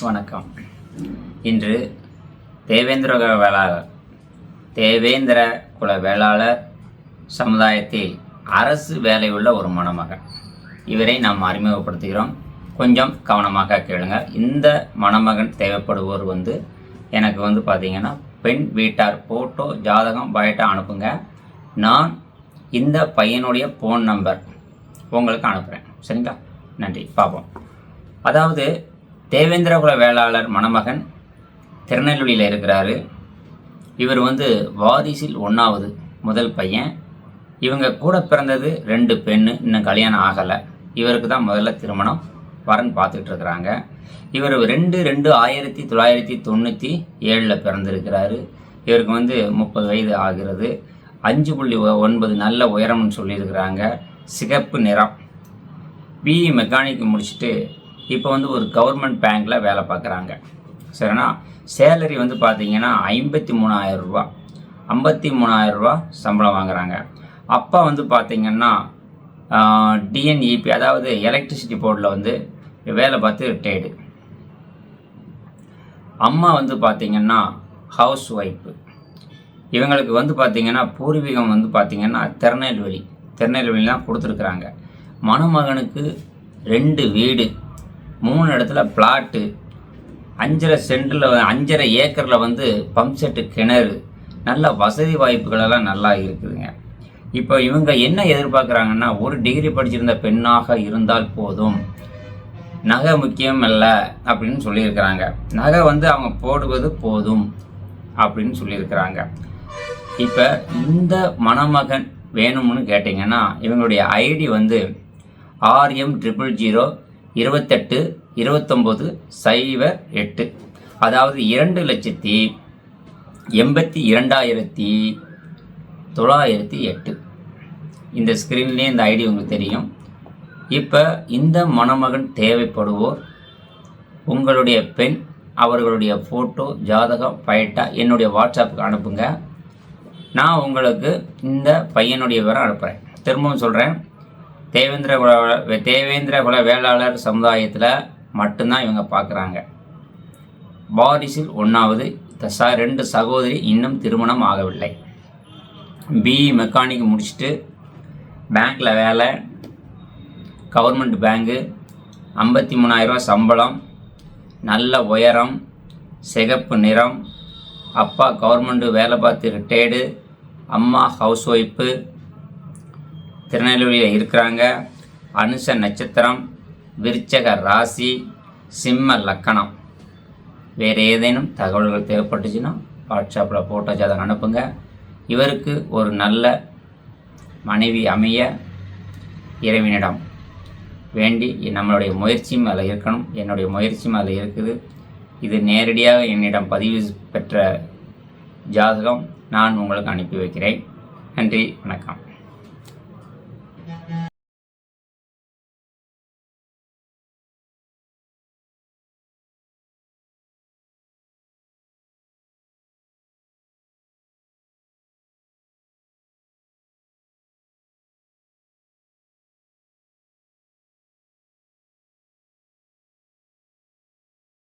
வணக்கம். இன்று தேவேந்திர குல வேளாளர் சமுதாயத்தில் அரசு வேலையுள்ள ஒரு மணமகன். இவரை நாம் அறிமுகப்படுத்துகிறோம். கொஞ்சம் கவனமாக கேளுங்க. இந்த மணமகன் தேவைப்படுவோர் எனக்கு பார்த்தீங்கன்னா பெண் வீட்டார் ஃபோட்டோ, ஜாதகம், பயோட்டா அனுப்புங்க. நான் இந்த பையனுடைய ஃபோன் நம்பர் உங்களுக்கு அனுப்புகிறேன். சரிங்களா? நன்றி. பார்ப்போம். அதாவது தேவேந்திர குல வேளாளர் மணமகன் திருநெல்வேலியில் இருக்கிறாரு. இவர் வாரிசில் 1வது முதல் பையன். இவங்க கூட பிறந்தது 2 பெண்ணு. இன்னும் கல்யாணம் ஆகலை. இவருக்கு தான் முதல்ல திருமணம் வரன் பார்த்துக்கிட்டு இருக்கிறாங்க. இவர் 2/2/1997 பிறந்திருக்கிறாரு. இவருக்கு 30 வயது ஆகிறது. 5.9 நல்ல உயரம்னு சொல்லியிருக்கிறாங்க. சிகப்பு நிறம். பிஇ மெக்கானிக் முடிச்சுட்டு இப்போ ஒரு கவர்மெண்ட் பேங்க்கில் வேலை பார்க்குறாங்க. சரிண்ணா? சேலரி பார்த்தீங்கன்னா 53,000 ரூபா, 53,000 ரூபா சம்பளம் வாங்குகிறாங்க. அப்பா பார்த்தீங்கன்னா டிஎன்இபி, அதாவது எலக்ட்ரிசிட்டி போர்டில் வேலை பார்த்து ரிட்டையர்டு. அம்மா பார்த்தீங்கன்னா ஹவுஸ் ஒய்ஃபு. இவங்களுக்கு பார்த்தீங்கன்னா பூர்வீகம் பார்த்தீங்கன்னா திருநெல்வேலி தான் கொடுத்துருக்குறாங்க. மணமகனுக்கு 2 வீடு, 3 இடத்துல பிளாட்டு, 5.5 ஏக்கரில் பம்ப் செட்டு கிணறு, நல்ல வசதி வாய்ப்புகளெல்லாம் நல்லா இருக்குதுங்க. இப்போ இவங்க என்ன எதிர்பார்க்குறாங்கன்னா, ஒரு டிகிரி படிச்சிருந்த பெண்ணாக இருந்தால் போதும், நகை முக்கியம் இல்லை அப்படின்னு சொல்லியிருக்கிறாங்க. நகை அவங்க போடுவது போதும் அப்படின்னு சொல்லியிருக்கிறாங்க. இப்போ இந்த மணமகன் வேணும்னு கேட்டிங்கன்னா, இவங்களுடைய ஐடி RM00282908, அதாவது 2,82,908. இந்த ஸ்க்ரீன்லேயே இந்த ஐடி உங்களுக்கு தெரியும். இப்போ இந்த மணமகன் தேவைப்படுவோர் உங்களுடைய பெண், அவர்களுடைய ஃபோட்டோ, ஜாதகம், பயோட்டா என்னுடைய வாட்ஸ்அப்புக்கு அனுப்புங்க. நான் உங்களுக்கு இந்த பையனுடைய விவரம் அனுப்புகிறேன். திரும்பவும் சொல்கிறேன், தேவேந்திர குல வேளாளர் சமுதாயத்தில் மட்டும்தான் இவங்க பார்க்குறாங்க. வாரிசில் 1வது. 2 சகோதரி இன்னும் திருமணம் ஆகவில்லை. பிஇ மெக்கானிக் முடிச்சுட்டு பேங்க்கில் வேலை, கவர்மெண்ட் பேங்கு, 53,000 ரூபா சம்பளம், நல்ல உயரம், சிகப்பு நிறம். அப்பா கவர்மெண்ட்டு வேலை பார்த்து ரிட்டையர்டு. அம்மா ஹவுஸ் ஒய்ஃபு, திருநெல்வேலியில் இருக்கிறாங்க. அனுச நட்சத்திரம், விருச்சக ராசி, சிம்ம லக்கணம். வேறு ஏதேனும் தகவல்கள் தேவைப்பட்டுச்சுன்னா வாட்ஸ்அப்பில் ஃபோட்டோ, ஜாதகம் அனுப்புங்க. இவருக்கு ஒரு நல்ல மனைவி அமைய இறைவனிடம் வேண்டி நம்மளுடைய முயற்சியும் அதில் இருக்கணும். என்னுடைய முயற்சியும் அதில் இருக்குது. இது நேரடியாக என்னிடம் பதிவு பெற்ற ஜாதகம் நான் உங்களுக்கு அனுப்பி வைக்கிறேன். நன்றி, வணக்கம்.